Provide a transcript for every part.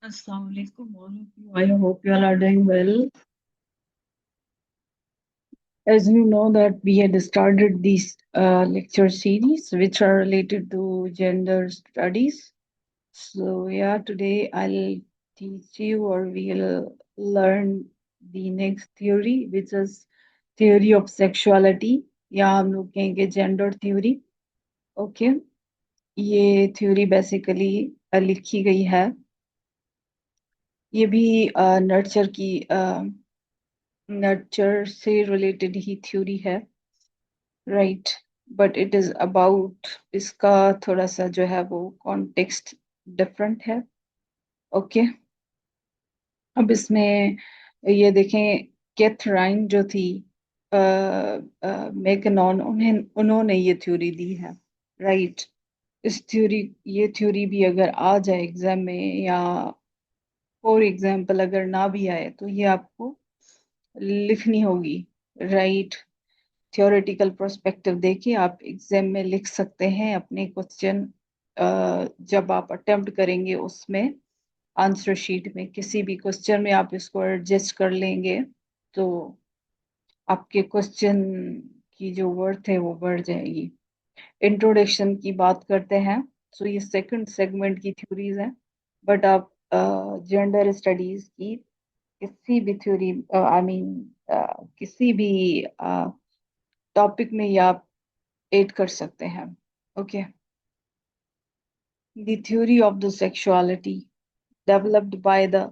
Assalamu alaikum, all of you. I hope you all are doing well. As you know that we had started these lecture series which are related to gender studies. So yeah, today I'll teach you or we'll learn the next theory, which is theory of sexuality. या हम लोग कहेंगे gender theory. Okay, ये theory basically लिखी गई है. ये भी नर्चर की नर्चर से रिलेटेड ही थ्योरी है, right. But it is about, इसका थोड़ा सा जो है वो कॉन्टेक्स्ट डिफरेंट है. ओके, अब इसमें ये देखें, कैथराइन जो थी मैकनॉन, उन्होंने ये थ्योरी दी है, राइट. इस थ्योरी, ये थ्योरी भी अगर आ जाए एग्जाम में, या फॉर एग्जाम्पल अगर ना भी आए, तो ये आपको लिखनी होगी, राइट. थ्योरेटिकल पर्सपेक्टिव देके आप एग्जाम में लिख सकते हैं अपने क्वेश्चन. जब आप अटेम्प्ट करेंगे उसमें आंसर शीट में किसी भी क्वेश्चन में आप इसको एडजस्ट कर लेंगे, तो आपके क्वेश्चन की जो वर्थ है वो बढ़ जाएगी. इंट्रोडक्शन की बात करते हैं. सो ये सेकंड सेगमेंट की थ्योरीज हैं. बट आप जेंडर स्टडीज की किसी भी थ्योरी, आई मीन किसी भी टॉपिक में ये आप एड कर सकते हैं. Okay, the theory of the sexuality developed by the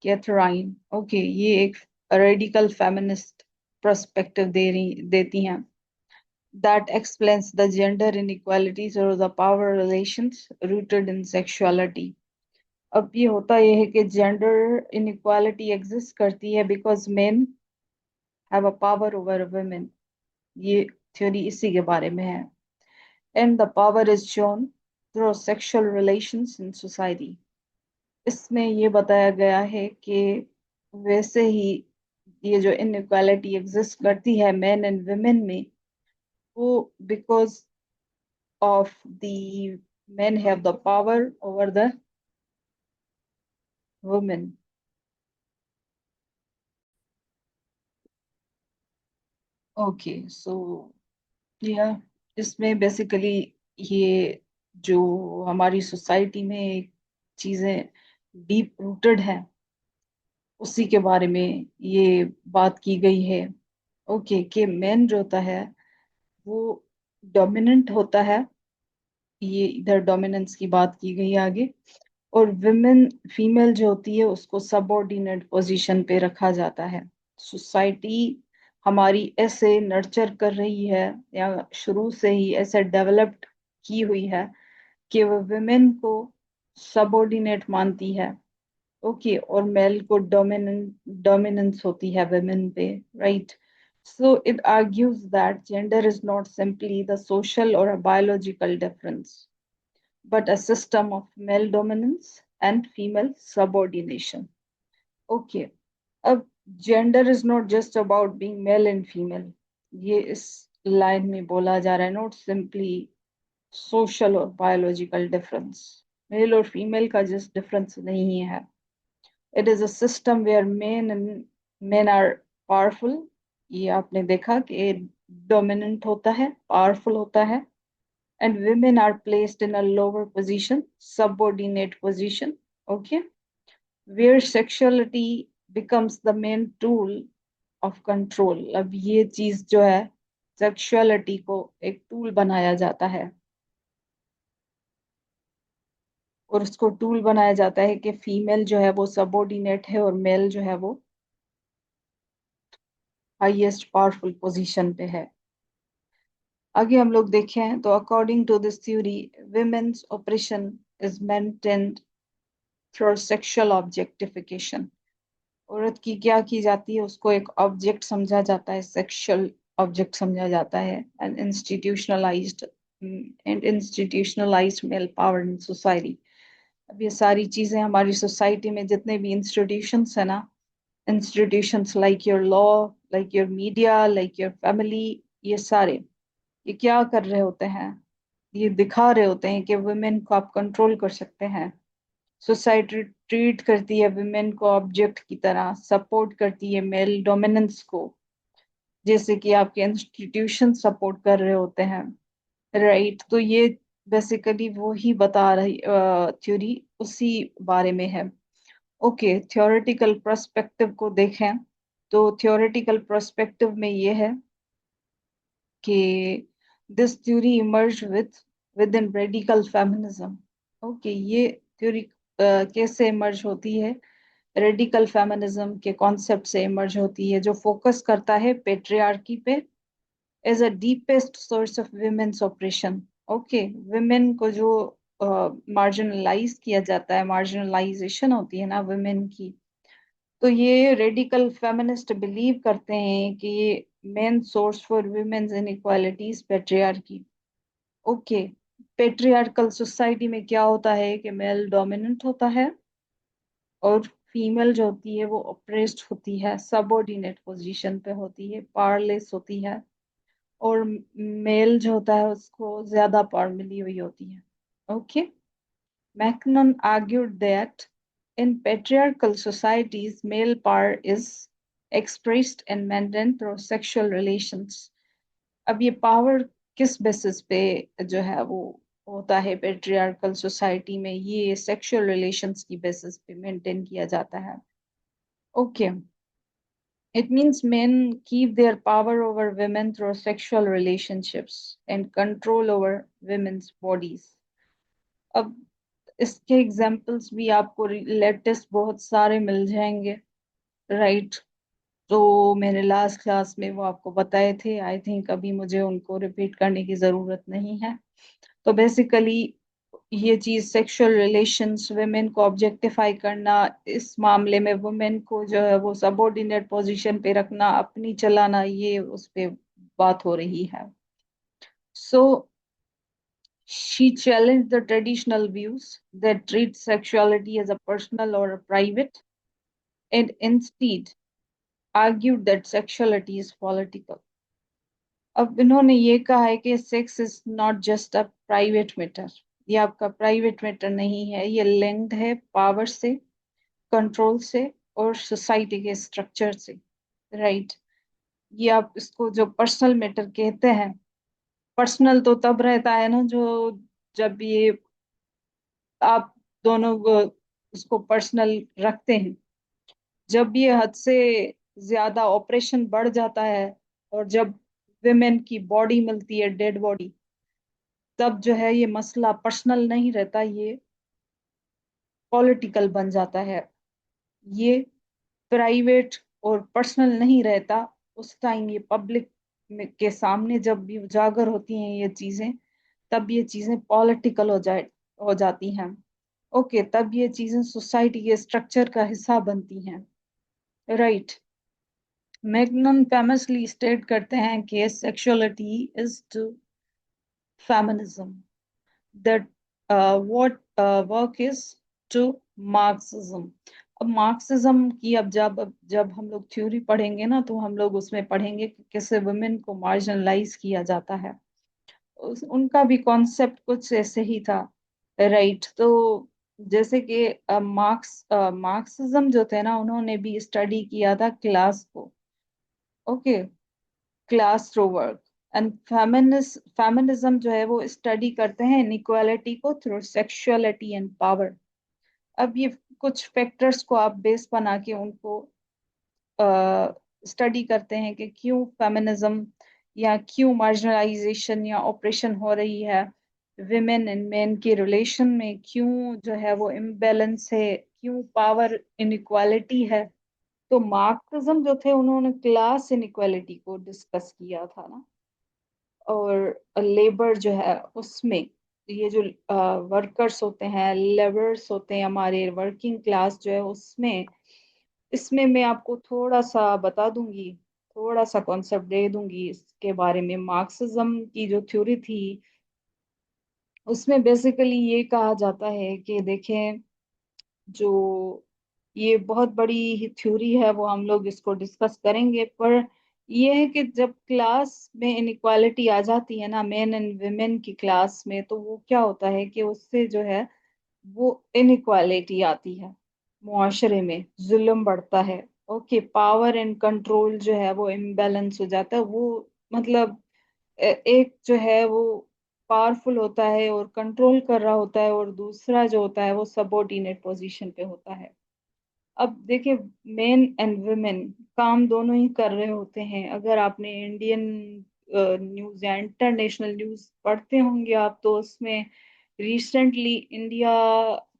Catharine. Okay, ये एक रेडिकल फेमिनिस्ट पर्सपेक्टिव देती हैं. That explains the gender inequalities और the power relations rooted in sexuality. अब ये होता यह है कि जेंडर इनइक्वालिटी एग्जिस्ट करती है because men have a power over women. ये थ्योरी इसी के बारे में है. And the power is shown through sexual relations in society. इसमें ये बताया गया है कि वैसे ही ये जो इनइक्वालिटी एग्जिस्ट करती है मेन एंड वुमेन में, वो because of the men have the power over the women. Okay, so या इसमें बेसिकली ये जो हमारी सोसाइटी में चीजें डीप रूटेड हैं, उसी के बारे में ये बात की गई है. ओके, कि मैन जो होता है वो डोमिनेंट होता है. ये इधर डोमिनेंस की बात की गई है आगे. और विमेन, फीमेल जो होती है उसको सबऑर्डिनेट पोजीशन पे रखा जाता है. सोसाइटी हमारी ऐसे नर्चर कर रही है, या शुरू से ही ऐसे डेवलप्ड की हुई है कि वो विमेन को सबऑर्डिनेट मानती है. ओके, और मेल को डोमिनेंस होती है women पे, right. So it argues that gender is not simply the social or a biological difference, but a system of male dominance and female subordination. Okay, अब gender is not just about being male and female. ये इस line में बोला जा रहा है, not simply social or biological difference. Male और female का जस्ट डिफरेंस नहीं है. It is a system where men are powerful. ये आपने देखा कि डोमिनेंट होता है, पावरफुल होता है. And women are placed in a lower position, subordinate position. Okay, where sexuality becomes the main tool of control. अब ये चीज जो है, सेक्सुअलिटी को एक टूल बनाया जाता है, और उसको टूल बनाया जाता है कि फीमेल जो है वो सबऑर्डिनेट है और मेल जो है वो हाईएस्ट पावरफुल पोजीशन पे है. आगे हम लोग देखें तो according to this theory, women's oppression is maintained through sexual objectification. औरत की क्या की जाती है, उसको एक ऑब्जेक्ट समझा जाता है, सेक्सुअल ऑब्जेक्ट समझा जाता है. And institutionalised male power in society. अब ये सारी चीजें हमारी सोसाइटी में जितने भी इंस्टीट्यूशंस है ना, institutions like your law, like your media, like your family, ये सारे ये क्या कर रहे होते हैं, ये दिखा रहे होते हैं कि वुमेन को आप कंट्रोल कर सकते हैं. सोसाइटी ट्रीट करती है वुमेन को ऑब्जेक्ट की तरह, सपोर्ट करती है मेल डोमिनेंस को, जैसे कि आपके इंस्टीट्यूशन सपोर्ट कर रहे होते हैं। राइट, तो ये बेसिकली वो ही बता रही थ्योरी उसी बारे में है। ओके, थ्योरेटिकल पर्सपेक्टिव को देखें तो थ्योरेटिकल पर्सपेक्टिव में ये है कि this theory emerge within radical feminism. Okay, ये थ्योरी कैसे इमर्ज होती है? रेडिकल फेमिनिज्म के कॉन्सेप्ट से इमर्ज होती है, जो फोकस करता है पेट्रियार्की पे as a deepest source of women's oppression. Okay, women को जो मार्जिनलाइज किया जाता है, मार्जिनलाइजेशन होती है ना विमेन की, तो ये रेडिकल फेमिनिस्ट बिलीव करते हैं कि ये main source for women's inequalities patriarchy. Okay, patriarchal society में क्या होता है कि मेल डोमिनेंट होता है और फीमेल जो होती है वो ऑप्रेस्ड होती है, सबऑर्डिनेट पोजीशन पे होती है, पावरलेस होती है, और मेल जो होता है उसको ज्यादा पावर मिली हुई होती है। Okay, MacKinnon argued that in patriarchal societies, male power is expressed and maintained through sexual relations. अब ये पावर किस बेसिस पे जो है वो होता है पेट्रियार्कल सोसाइटी में? ये सेक्सुअल रिलेशंस की बेसिस पे मेंटेन किया जाता है। Okay, it means men keep their power over women through sexual relationships and control over women's bodies. अब इसके एग्जाम्पल्स भी आपको लेटेस्ट बहुत सारे मिल जाएंगे। राइट, तो मैंने लास्ट क्लास में वो आपको बताए थे, आई थिंक अभी मुझे उनको रिपीट करने की जरूरत नहीं है। तो बेसिकली ये चीज सेक्सुअल रिलेशंस, वुमेन को ऑब्जेक्टिफाई करना, इस मामले में वुमेन को जो है वो सबऑर्डिनेट पोजीशन पे रखना, अपनी चलाना, ये उस पे बात हो रही है। सो she challenged the traditional views that treat sexuality as a personal or a private, and instead argued that sexuality is political. अब इन्होंने ये कहा है कि sex is not just a private matter, ये आपका प्राइवेट मैटर नहीं है, ये लिंक्ड है पावर से, कंट्रोल से, और सोसाइटी के स्ट्रक्चर से। राइट, ये आप इसको जो पर्सनल मैटर कहते हैं, पर्सनल तो तब रहता है ना जो, जब ये आप दोनों उसको पर्सनल रखते हैं, जब ये हद से ज्यादा ऑपरेशन बढ़ जाता है और जब विमेन की बॉडी मिलती है, डेड बॉडी, तब जो है ये मसला पर्सनल नहीं रहता, ये पॉलिटिकल बन जाता है। ये प्राइवेट और पर्सनल नहीं रहता। उस टाइम ये पब्लिक के सामने जब भी उजागर होती हैं ये चीजें, तब ये चीजें पॉलिटिकल हो जाती हैं। ओके, तब ये चीजें सोसाइटी के स्ट्रक्चर का हिस्सा बनती हैं। राइट, मैग्नन फेमसली स्टेट करते हैं कि sexuality is to feminism that what work is to Marxism. अब मार्क्सिज्म की अब जब जब हम लोग थ्योरी पढ़ेंगे ना, तो हम लोग उसमें पढ़ेंगे कि कैसे वुमेन को मार्जिनलाइज किया जाता है। उनका भी कॉन्सेप्ट कुछ ऐसे ही था। राइट, तो जैसे कि मार्क्सिज्म जो थे ना, उन्होंने भी स्टडी किया था क्लास को। Okay, class through work. And feminism जो है वो स्टडी करते हैं इनइक्वालिटी को थ्रू सेक्सुअलिटी एंड पावर। अब ये कुछ फैक्टर्स को आप बेस बना के उनको स्टडी करते हैं कि क्यों फेमिनिज्म या क्यों मार्जिनलाइजेशन या ऑपरेशन हो रही है, विमेन एंड मेन के रिलेशन में क्यों जो है वो इम्बैलेंस है, क्यों पावर इनइक्वालिटी है। तो मार्क्सिज्म जो थे उन्होंने क्लास इनइक्वालिटी को डिस्कस किया था ना, और लेबर जो है उसमें, ये जो वर्कर्स होते हैं, लेबर्स होते हैं, हमारे वर्किंग क्लास जो है उसमें, इसमें मैं आपको थोड़ा सा बता दूंगी, थोड़ा सा कॉन्सेप्ट दे दूंगी इसके बारे में। मार्क्सिज्म की जो थ्योरी थी उसमें बेसिकली ये कहा जाता है कि देखें, जो ये बहुत बड़ी थ्योरी है वो हम लोग इसको डिस्कस करेंगे, पर ये है कि जब क्लास में इनइक्वालिटी आ जाती है ना, मेन एंड वुमेन की क्लास में, तो वो क्या होता है कि उससे जो है वो इनइक्वालिटी आती है, मुआशरे में जुल्म बढ़ता है। ओके, पावर एंड कंट्रोल जो है वो इम्बैलेंस हो जाता है। वो मतलब एक जो है वो पावरफुल होता है और कंट्रोल कर रहा होता है, और दूसरा जो होता है वो सबऑर्डिनेट पोजीशन पे होता है। अब देखिए, मेन एंड वुमेन काम दोनों ही कर रहे होते हैं। अगर आपने इंडियन न्यूज या इंटरनेशनल न्यूज पढ़ते होंगे आप, तो उसमें रिसेंटली इंडिया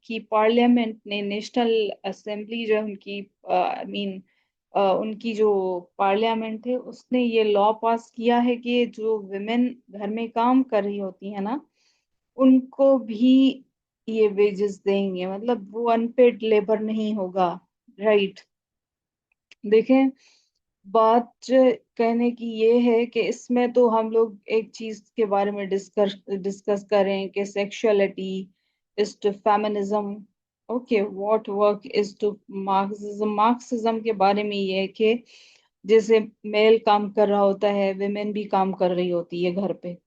की पार्लियामेंट ने, नेशनल असेंबली जो है उनकी, आई मीन उनकी जो पार्लियामेंट है, उसने ये लॉ पास किया है कि जो विमेन घर में काम कर रही होती है ना, उनको भी ये वेजेस देंगे, मतलब वो अनपेड लेबर नहीं होगा। राइट। देखें, बात जो कहने की ये है कि इसमें तो हम लोग एक चीज के बारे में डिस्कस डिस्कस करें कि sexuality is to feminism. Okay, what work is to Marxism. Marxism के बारे में ये है कि जैसे मेल काम कर रहा होता है, विमेन भी काम कर रही होती है घर पे।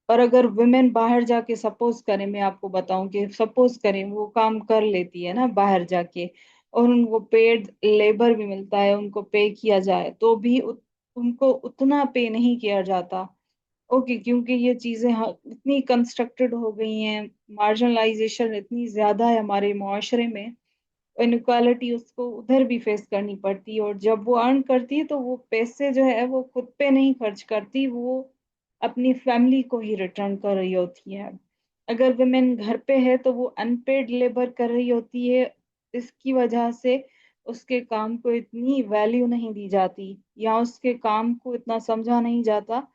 और अगर वुमेन बाहर जाके, सपोज करें, मैं आपको बताऊं कि सपोज करें वो काम कर लेती है ना बाहर जाके, और उनको पेड लेबर भी मिलता है, उनको पे किया जाए, तो भी उनको उतना पे नहीं किया जाता। ओके, क्योंकि ये चीजें इतनी कंस्ट्रक्टेड हो गई हैं, मार्जिनलाइजेशन इतनी ज्यादा है हमारे मुआशरे में, इनक्वालिटी उसको उधर भी फेस करनी पड़ती है। और जब वो अर्न करती है तो वो पैसे जो है वो खुद पे नहीं खर्च करती, वो अपनी फैमिली को ही रिटर्न कर रही होती है। अगर वुमेन घर पे है तो वो अनपेड लेबर कर रही होती है। इसकी वजह से उसके काम को इतनी वैल्यू नहीं दी जाती, या उसके काम को इतना समझा नहीं जाता,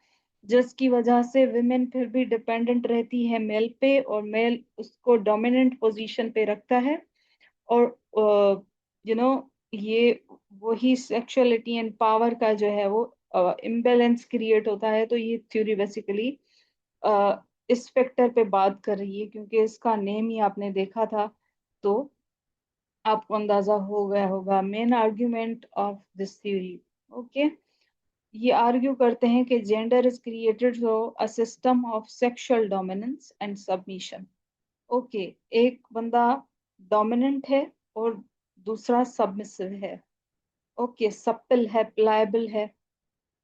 जिसकी वजह से विमेन फिर भी डिपेंडेंट रहती है मेल पे, और मेल उसको डोमिनेंट पोजीशन पे रखता है। और ये वही सेक्सुअलिटी एंड पावर का जो है वो इम्बैलेंस क्रिएट होता है। तो ये थ्योरी बेसिकली इस फैक्टर पे बात कर रही है, क्योंकि इसका नेम ही आपने देखा था, तो आपको अंदाजा हो गया होगा main argument of this theory. Okay, ये आर्ग्यू करते हैं कि gender is created through a system of sexual dominance and submission. Okay, एक बंदा डोमिनेंट है और दूसरा सबमिसिव है। ओके, सप्टल है, प्लायबल है।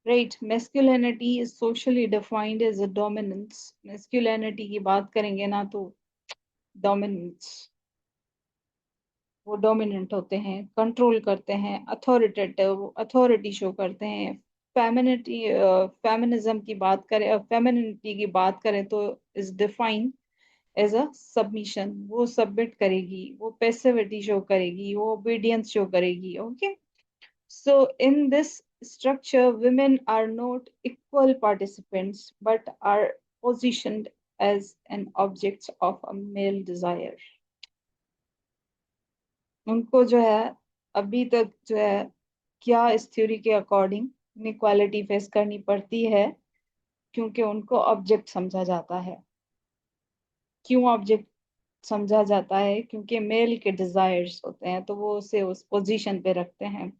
Right, masculinity is socially defined as a dominance. Masculinity की बात करेंगे ना, तो डोमिनेंस, वो डोमिनेंट होते हैं, कंट्रोल करते हैं, अथॉरिटेटिव, अथॉरिटी शो करते हैं। फेमिनिटी, फेमिनिज्म की बात करें, फेमिनिटी की बात करें तो is defined as a submission. वो सबमिट करेगी, वो पैसिविटी शो करेगी, वो ओबीडियंस शो करेगी। Okay, so in this structure women are not equal participants but are positioned as an objects of a male desire। उनको जो है अभी तक जो है, क्या इस थ्योरी के अकॉर्डिंग इनइक्वालिटी फेस करनी पड़ती है, क्योंकि उनको ऑब्जेक्ट समझा जाता है। क्यों ऑब्जेक्ट समझा जाता है? क्योंकि मेल के डिजायर्स होते हैं, तो वो उसे उस पोजीशन पे रखते हैं।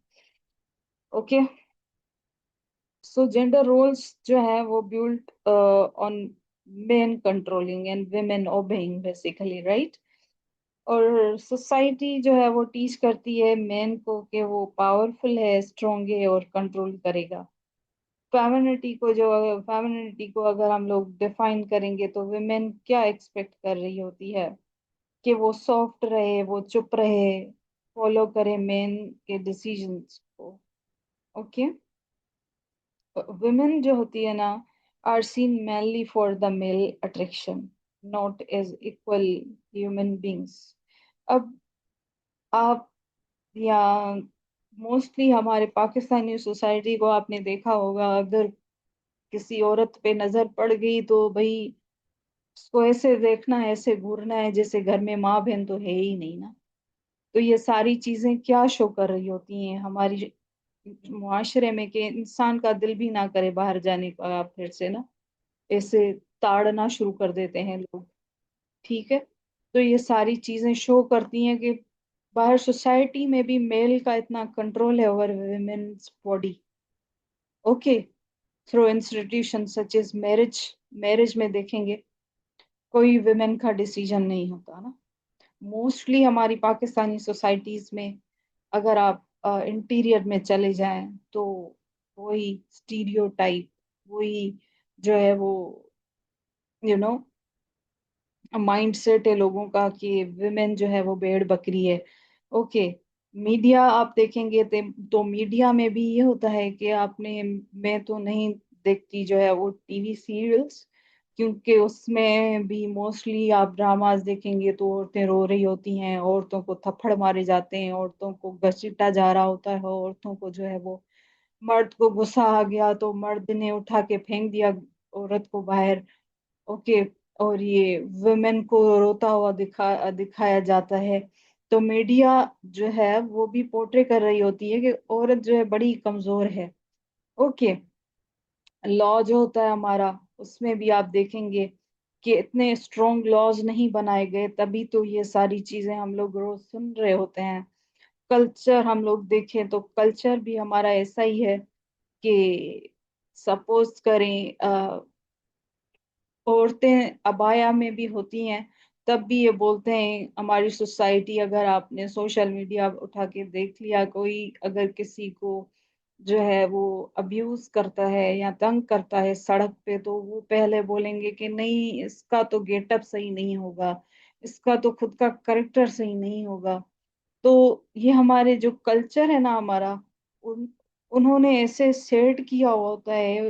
ओके, सो जेंडर रोल्स जो है वो built on main controlling and women obeying basically, right. और सोसाइटी जो है वो टीच करती है मेन को कि वो पावरफुल है, स्ट्रोंग है और कंट्रोल करेगा। फेमिनिटी को अगर हम लोग डिफाइन करेंगे, तो women क्या एक्सपेक्ट कर रही होती है? कि वो सॉफ्ट रहे, वो चुप रहे, फॉलो करे मेन के डिसीजंस को। ओके, वुमेन जो होती है ना, are seen mainly for the male attraction, not as equal human beings. अब आप, या मोस्टली हमारे पाकिस्तानी सोसाइटी को आपने देखा होगा, अगर किसी औरत पे नजर पड़ गई तो भाई उसको ऐसे देखना है, ऐसे घूरना है जैसे घर में माँ बहन तो है ही नहीं ना। तो ये सारी चीजें क्या शो कर रही होती हैं हमारी मुआशरे में, कि इंसान का दिल भी ना करे बाहर जाने का, फिर से ना ऐसे ताड़ना शुरू कर देते हैं लोग। ठीक है, तो ये सारी चीजें शो करती हैं कि बाहर सोसाइटी में भी मेल का इतना कंट्रोल है over women's body. Okay, through institution such as marriage. Marriage में देखेंगे कोई वुमेन का डिसीजन नहीं होता ना, मोस्टली हमारी पाकिस्तानी सोसाइटीज में अगर आप इंटीरियर में चले जाएं तो वही स्टीरियोटाइप, वही जो है वो यू नो माइंड सेट है लोगों का कि विमेन जो है वो भेड़ बकरी है। ओके। मीडिया आप देखेंगे तो मीडिया में भी ये होता है कि आपने, मैं तो नहीं देखती जो है वो टीवी सीरियल्स, क्योंकि उसमें भी मोस्टली आप ड्रामास देखेंगे तो औरतें रो रही होती हैं, औरतों को थप्पड़ मारे जाते हैं, औरतों को घसीटा जा रहा होता है, औरतों को जो है वो, मर्द को गुस्सा आ गया तो मर्द ने उठा के फेंक दिया औरत को बाहर। ओके। और ये वुमेन को रोता हुआ दिखाया जाता है। तो मीडिया जो है वो भी पोर्ट्रे कर रही होती है कि औरत जो है बड़ी कमजोर है। ओके। लॉ जो होता है हमारा, उसमें भी आप देखेंगे कि इतने स्ट्रॉन्ग लॉज नहीं बनाए गए, तभी तो ये सारी चीजें हम लोग रोज सुन रहे होते हैं। कल्चर हम लोग देखें तो कल्चर भी हमारा ऐसा ही है कि सपोज करें औरतें अबाया में भी होती हैं, तब भी ये बोलते हैं हमारी सोसाइटी, अगर आपने सोशल मीडिया उठा के देख लिया, कोई अगर किसी को जो है वो अब्यूज करता है या तंग करता है सड़क पे, तो वो पहले बोलेंगे कि नहीं, इसका तो गेटअप सही नहीं होगा, इसका तो खुद का करेक्टर सही नहीं होगा। तो ये हमारे जो कल्चर है ना हमारा, उन्होंने ऐसे सेट किया होता है,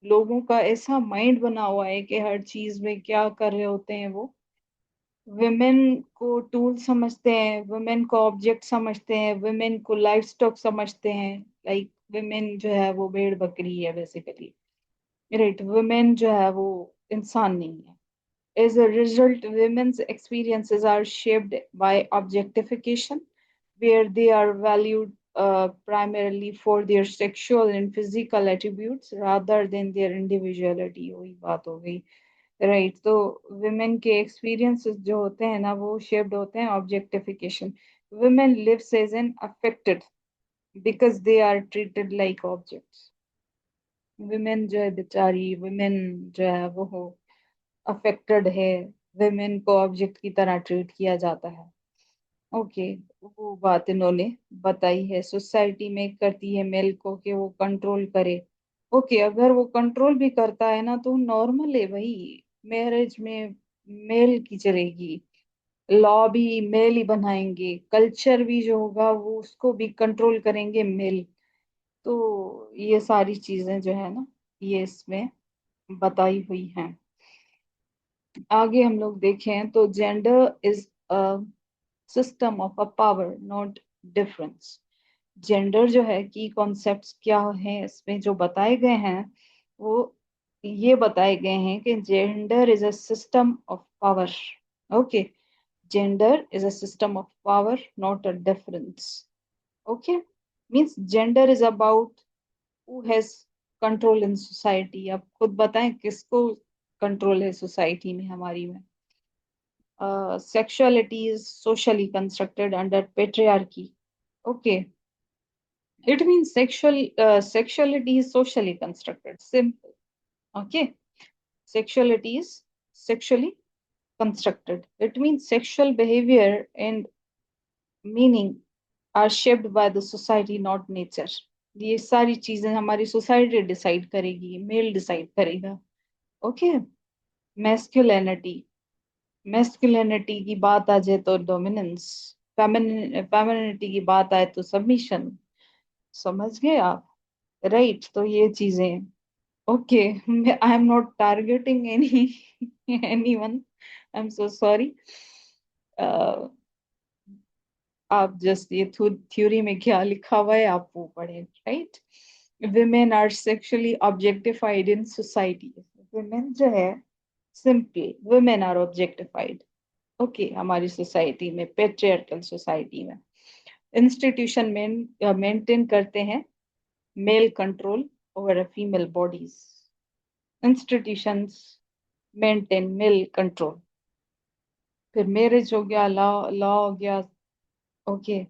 लोगों का ऐसा माइंड बना हुआ है कि हर चीज में क्या कर रहे होते हैं वो, वुमेन को टूल समझते हैं, वुमेन को ऑब्जेक्ट समझते हैं, वुमेन को लाइफ स्टॉक समझते हैं। लाइक वुमेन जो है वो भेड़ बकरी है बेसिकली। राइट। वुमेन जो है वो इंसान नहीं है। As a result, women's experiences are shaped by objectification, where they are valued primarily for their sexual and physical attributes rather than their individuality। वही बात हो गई। राइट। तो women के experiences जो होते हैं ना वो shaped होते हैं objectification। Women lives as an affected because they are treated like objects। women जो है बेचारी, women जो है वो अफेक्टेड है, women को ऑब्जेक्ट की तरह ट्रीट किया जाता है। ओके। वो बात इन्होंने बताई है, सोसाइटी में करती है मेल को कि वो कंट्रोल करे। ओके। अगर वो कंट्रोल भी करता है ना तो नॉर्मल है भाई, मैरिज में मेल की चलेगी, लॉ भी मेल ही बनाएंगे, कल्चर भी जो होगा वो उसको भी कंट्रोल करेंगे मेल। तो ये सारी चीजें जो है ना ये इसमें बताई हुई हैं। आगे हम लोग देखें तो gender is a system of a power not difference. Gender जो है की कॉन्सेप्ट्स क्या हैं इसमें जो बताए गए हैं, वो ये बताए गए हैं कि gender is a system of power. Okay. Gender is a system of power not a difference. Okay. Means gender is about who has control in society. अब खुद बताएं किसको कंट्रोल है सोसाइटी में हमारी में। Sexuality is socially constructed under patriarchy. Okay, it means sexuality is socially constructed. Simple. Okay, sexuality is sexually constructed. It means sexual behavior and meaning are shaped by the society, not nature। ये सारी चीजें हमारी society decide करेगी, mail decide करेगा। Okay. Masculinity, masculinity की बात आ जाए तो डोमिनेंस, फेमिनिटी की बात आए तो सबमिशन। समझ गए आप? राइट। तो ये चीजें। Okay. I am not targeting anyone, I am so sorry. आप जस्ट ये थ्योरी में क्या लिखा हुआ है आप वो पढ़ें। Right. women are sexually objectified in society। women जो है, simply women are objectified। Okay. हमारी सोसाइटी में, पेट्रियार्कल सोसाइटी में, इंस्टीट्यूशन में मेंटेन करते हैं male control over female bodies. Institutions maintain male control. फिर मैरिज हो गया, लॉ लॉ हो गया। ओके।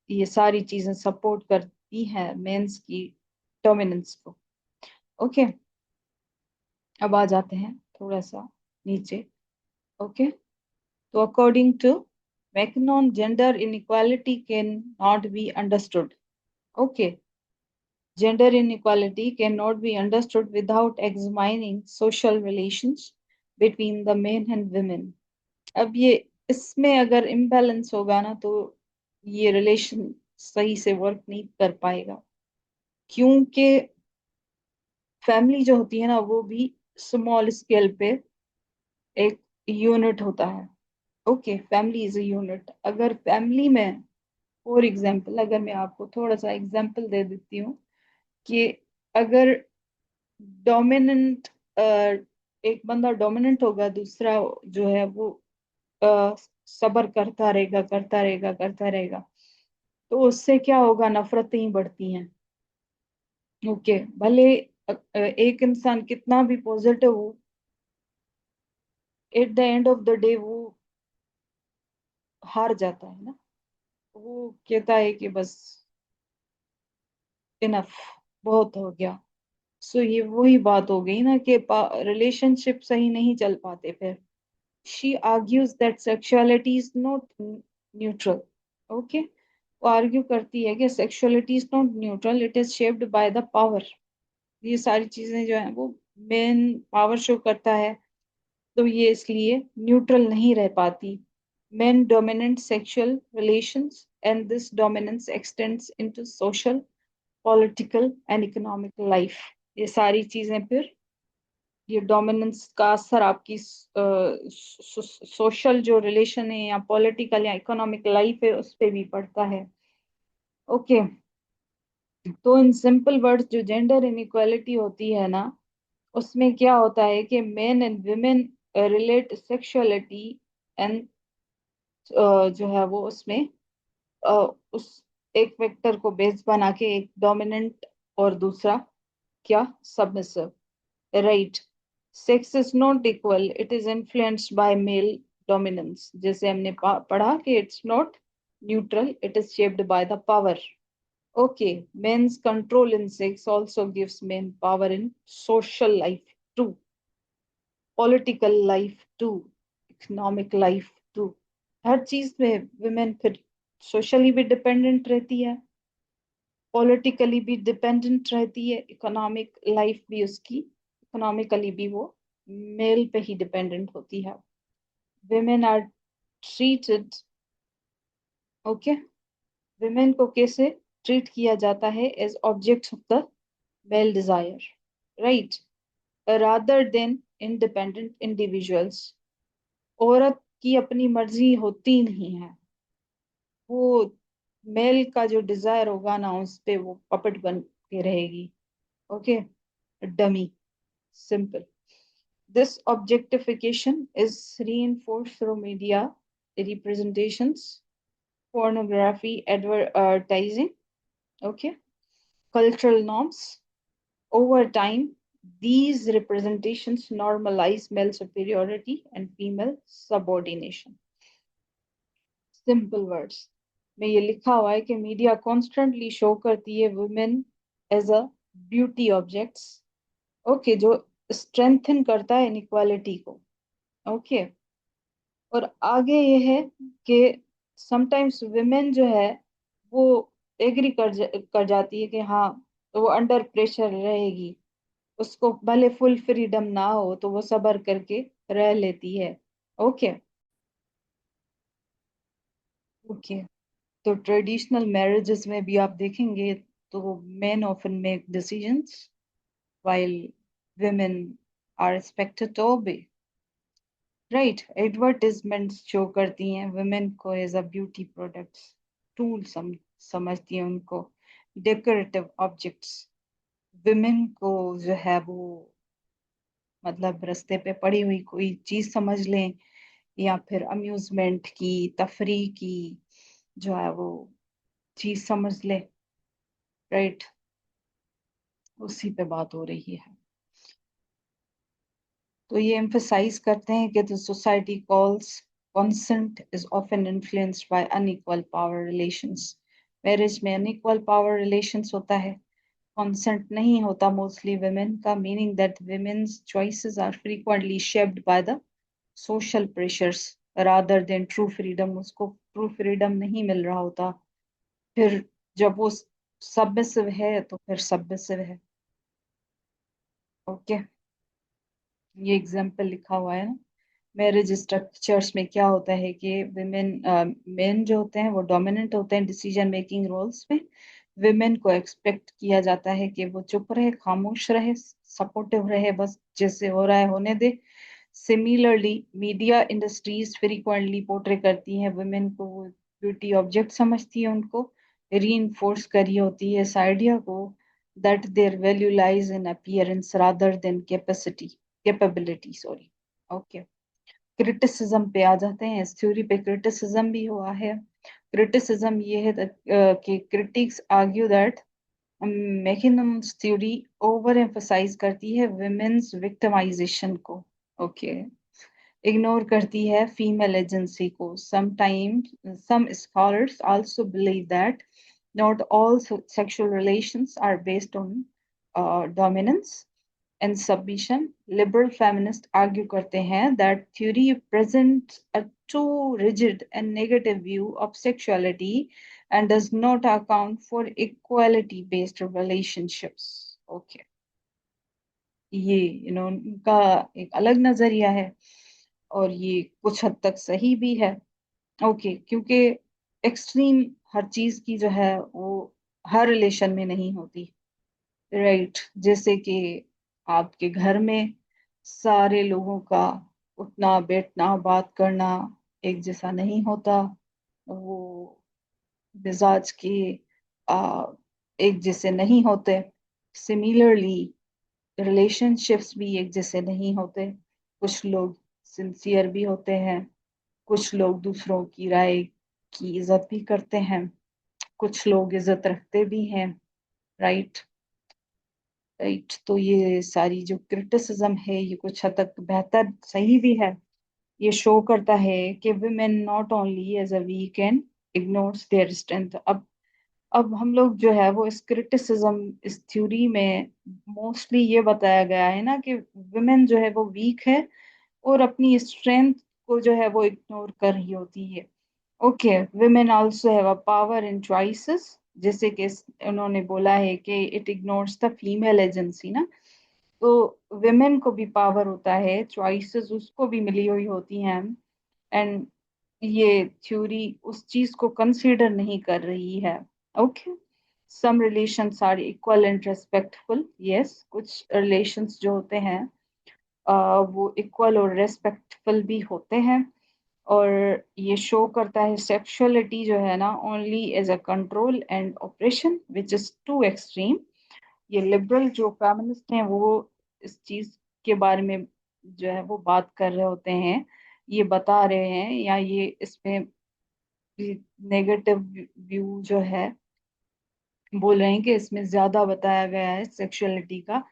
ये सारी चीजें सपोर्ट करती हैं मेंस की डोमिनेंस को। ओके। अब आ जाते हैं थोड़ा सा नीचे। ओके। तो according to MacKinnon, gender inequality can not be understood. Okay, gender inequality cannot be understood without examining social relations between the men and women. अब ये इसमें अगर इम्बैलेंस होगा ना तो ये रिलेशन सही से वर्क नहीं कर पाएगा, क्योंकि फैमिली जो होती है ना वो भी स्मॉल स्केल पे एक यूनिट होता है. Okay, family is a unit. अगर फैमिली में, फॉर एग्जांपल, अगर मैं आपको थोड़ा सा एग्जांपल दे देती हूँ कि अगर डोमिनेंट एक बंदा डोमिनेंट होगा, दूसरा जो है वो सब्र करता रहेगा, करता रहेगा, करता रहेगा, तो उससे क्या होगा, नफरतें ही बढ़ती हैं. ओके, भले एक इंसान कितना भी पॉजिटिव हो, at the end of the day वो हार जाता है ना. वो कहता है कि बस इनफ, बहुत हो गया. सो ये वही बात हो गई ना कि रिलेशनशिप सही नहीं चल पाते फिर. She argues that sexuality is not neutral. Okay, वो आर्ग्यू करती है कि sexuality is not neutral, it is shaped by the power. ये सारी चीजें जो है वो मेन पावर शो करता है, तो ये इसलिए न्यूट्रल नहीं रह पाती. Men dominate sexual relations and this dominance extends into social, political and economic life. ये सारी चीजें फिर, ये डोमिनेंस का असर आपकी सोशल जो रिलेशन है या पॉलिटिकल या इकोनॉमिक लाइफ है उस पे भी पड़ता है. ओके, तो इन सिंपल वर्ड्स जो जेंडर इनइक्वालिटी होती है ना, उसमें क्या होता है कि main and women relate sexuality and जो है वो उसमें अ, उस एक वेक्टर को बेस बना के एक डोमिनेंट और दूसरा क्या, submissive. Right. Sex is not equal, it is influenced by male dominance. जैसे हमने पढ़ा कि it's not neutral, it is shaped by the power. Okay, men's control in sex also gives men power in social life too, political life too, economic life too. हर चीज में women फिर socially भी dependent रहती है, politically भी dependent रहती है, इकोनॉमिक लाइफ भी उसकी, इकोनॉमिकली भी वो मेल पे ही डिपेंडेंट होती है. women are treated. Okay, women को कैसे ट्रीट किया जाता है, as objects of the male desire, right, rather than independent individuals. औरत की अपनी मर्जी होती नहीं है, वो मेल का जो डिजायर होगा ना उस पे वो पपट बन के रहेगी. Okay, dummy, simple. This objectification is reinforced through media representations, pornography, advertising, okay, cultural norms. Over time, these representations normalize male superiority and female subordination. Simple words में ये लिखा हुआ है कि मीडिया कॉन्स्टेंटली शो करती है women as a beauty objects. Okay, जो strengthen करता है इनइक्वालिटी को. ओके, और आगे ये है कि समटाइम्स वुमेन जो है वो एग्री कर जाती है कि हाँ, तो वो अंडर प्रेशर रहेगी, उसको भले फुल फ्रीडम ना हो तो वो सब्र करके रह लेती है. ओके. ओके, तो ट्रेडिशनल मैरिजेस में भी आप देखेंगे तो men often make decisions while women are expected to obey. Right, advertisements show करती हैं वुमेन को as a beauty products, tool समझती हैं उनको, डेकोरेटिव ऑब्जेक्ट्स. वुमेन को जो है वो मतलब रास्ते पे पड़ी हुई कोई चीज समझ लें, या फिर अम्यूजमेंट की, तफरीह की जो है वो चीज समझ ले. राइट, उसी पे बात हो रही है. तो ये एम्फसाइज करते हैं कि the society calls consent is often influenced by unequal power relations. Marriage में अनइक्वल पावर रिलेशंस होता है, consent नहीं होता मोस्टली women का, meaning that women's choices are frequently shaped by the social pressures. Rather than true freedom, उसको true freedom नहीं मिल रहा होता। फिर जब वो सबमिसिव है तो फिर सबमिसिव है। ओके, ये एग्जाम्पल लिखा हुआ है ना। मैरिज स्ट्रक्चर्स में क्या होता है कि विमेन मेन जो होते हैं वो डोमिनेंट होते हैं डिसीजन मेकिंग रोल्स में। विमेन को एक्सपेक्ट किया जाता है कि वो चुप रहे, खामोश रहे, सपोर्टिव रहे, बस जैसे हो रहा है होने दे। Similarly media industries frequently portray करती हैं वुमेन को, वो ब्यूटी ऑब्जेक्ट समझती है उनको, रीइंफोर्स करी होती है इस आइडिया को that their value lies in appearance rather than capability, sorry. Okay, criticism पे आ जाते हैं। इस थ्योरी पे क्रिटिसिज्म भी हुआ है। क्रिटिसिज्म ये है कि critics argue that MacKinnon's theory over emphasise करती है विमेन्स विक्टिमाइजेशन को। ओके, इग्नोर करती है फीमेल एजेंसी को। Sometimes some scholars also believe that not all sexual relations are based on dominance and submission. Liberal feminist argue करते हैं that theory presents a too rigid and negative view of sexuality and does not account for equality based relationships. Okay, ये इनका एक अलग नजरिया है और ये कुछ हद तक सही भी है। ओके, क्योंकि एक्सट्रीम हर चीज की जो है वो हर रिलेशन में नहीं होती। राइट, जैसे कि आपके घर में सारे लोगों का उठना बैठना बात करना एक जैसा नहीं होता, वो मिजाज के आ, एक जैसे नहीं होते। सिमिलरली रिलेशनशिप्स भी एक जैसे नहीं होते। कुछ लोग सिंसियर भी होते हैं, कुछ लोग दूसरों की राय की इज्जत भी करते हैं, कुछ लोग इज्जत रखते भी हैं। राइट। राइट, तो ये सारी जो क्रिटिसिज्म है ये कुछ हद तक बेहतर सही भी है। ये शो करता है कि women not only as a weak and ignores their strength. अब हम लोग जो है वो इस क्रिटिसिज्म इस थ्योरी में मोस्टली ये बताया गया है ना कि women जो है वो वीक है और अपनी स्ट्रेंथ को जो है वो इग्नोर कर रही होती है। Okay, women also have a power in choices, जैसे कि उन्होंने बोला है कि it ignores the female agency ना। तो women को भी पावर होता है, चॉइसेस उसको भी मिली हुई होती हैं। एंड ये थ्योरी उस चीज को कंसीडर नहीं कर रही है। Okay, some relations are equal and respectful. Yes, कुछ रिलेशंस जो होते हैं वो इक्वल और रेस्पेक्टफुल भी होते हैं। और ये शो करता है सेक्सुअलिटी जो है ना only as a control and oppression which is too extreme. ये लिबरल जो फेमिनिस्ट हैं वो इस चीज के बारे में जो है वो बात कर रहे होते हैं, ये बता रहे हैं या ये इसमें नेगेटिव व्यू जो है बोल रहे हैं कि इसमें ज्यादा बताया गया है सेक्सुअलिटी का।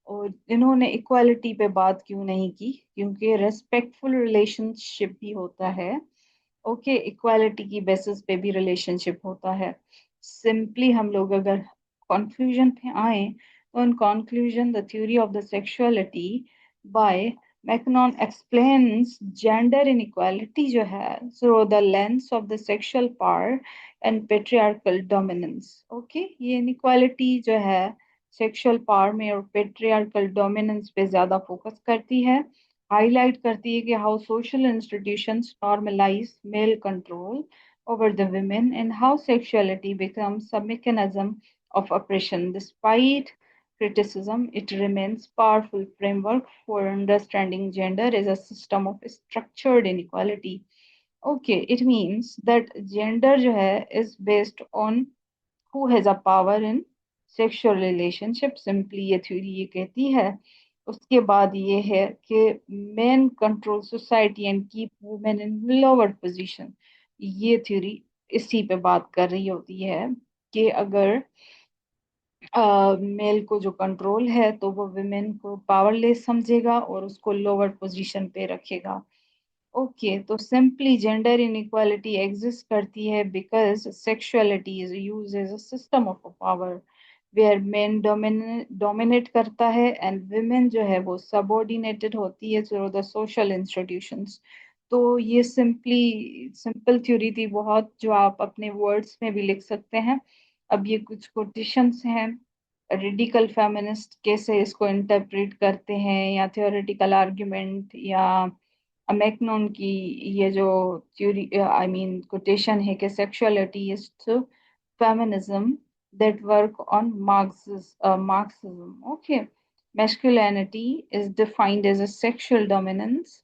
और इन्होंने इक्वालिटी पे बात क्यों नहीं की, क्योंकि रेस्पेक्टफुल रिलेशनशिप भी होता है। ओके, इक्वालिटी की बेसिस पे भी रिलेशनशिप होता है। सिंपली हम लोग अगर कंक्लूजन पे आए तो in conclusion the theory of the sexuality by MacKinnon explains gender inequality जो है through the lens of the sexual power and patriarchal dominance. Okay, ये इनइक्वालिटी जो है सेक्सुअल पावर में और पेट्रियार्कल डोमिनेंस पे ज्यादा फोकस करती है। हाईलाइट करती है कि how social institutions normalize male control over the women and how sexuality becomes a mechanism of oppression. Despite criticism, it remains powerful framework for understanding gender as a system of structured inequality. Okay, it means that gender जो है is based on who has a power in sexual relationship। Simply ये theory ये कहती है। उसके बाद ये है कि men control society and keep women in lower position। ये थ्योरी इसी पे बात कर रही होती है कि अगर मेल को जो कंट्रोल है तो वो वुमेन को पावरलेस समझेगा और उसको लोअर पोजीशन पे रखेगा। ओके, तो सिंपली जेंडर इनइक्वालिटी एग्जिस्ट करती है because sexuality is use as a system of power where men dominate करता है एंड वुमेन जो है वो सबऑर्डिनेटेड होती है थ्रू द सोशल इंस्टीट्यूशंस। तो ये सिंपल थ्योरी थी बहुत, जो आप अपने वर्ड्स में भी लिख सकते हैं। अब ये कुछ कोटेशंस हैं। रेडिकल फेमिनिस्ट कैसे इसको इंटरप्रेट करते हैं, या थ्योरेटिकल आर्गुमेंट, या मैकनोन की ये जो थ्योरी, आई मीन कोटेशन है कि sexuality is feminism that work on Marxism. Okay, masculinity is defined as a sexual dominance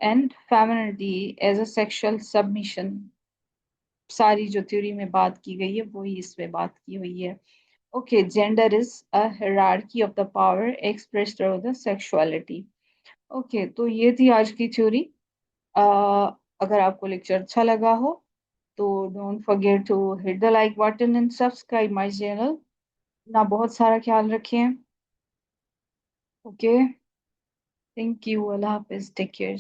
and femininity as a sexual submission. सारी जो थ्योरी में बात की गई है वही इसमें बात की हुई है। Okay, gender is a hierarchy of the power expressed through the sexuality. Okay, तो ये थी आज की थ्योरी। अगर आपको लेक्चर अच्छा लगा हो तो don't forget to hit the like button and subscribe my channel. ना बहुत सारा ख्याल रखें। ओके, थैंक यू, अल्लाह हाफिज, टेक केयर।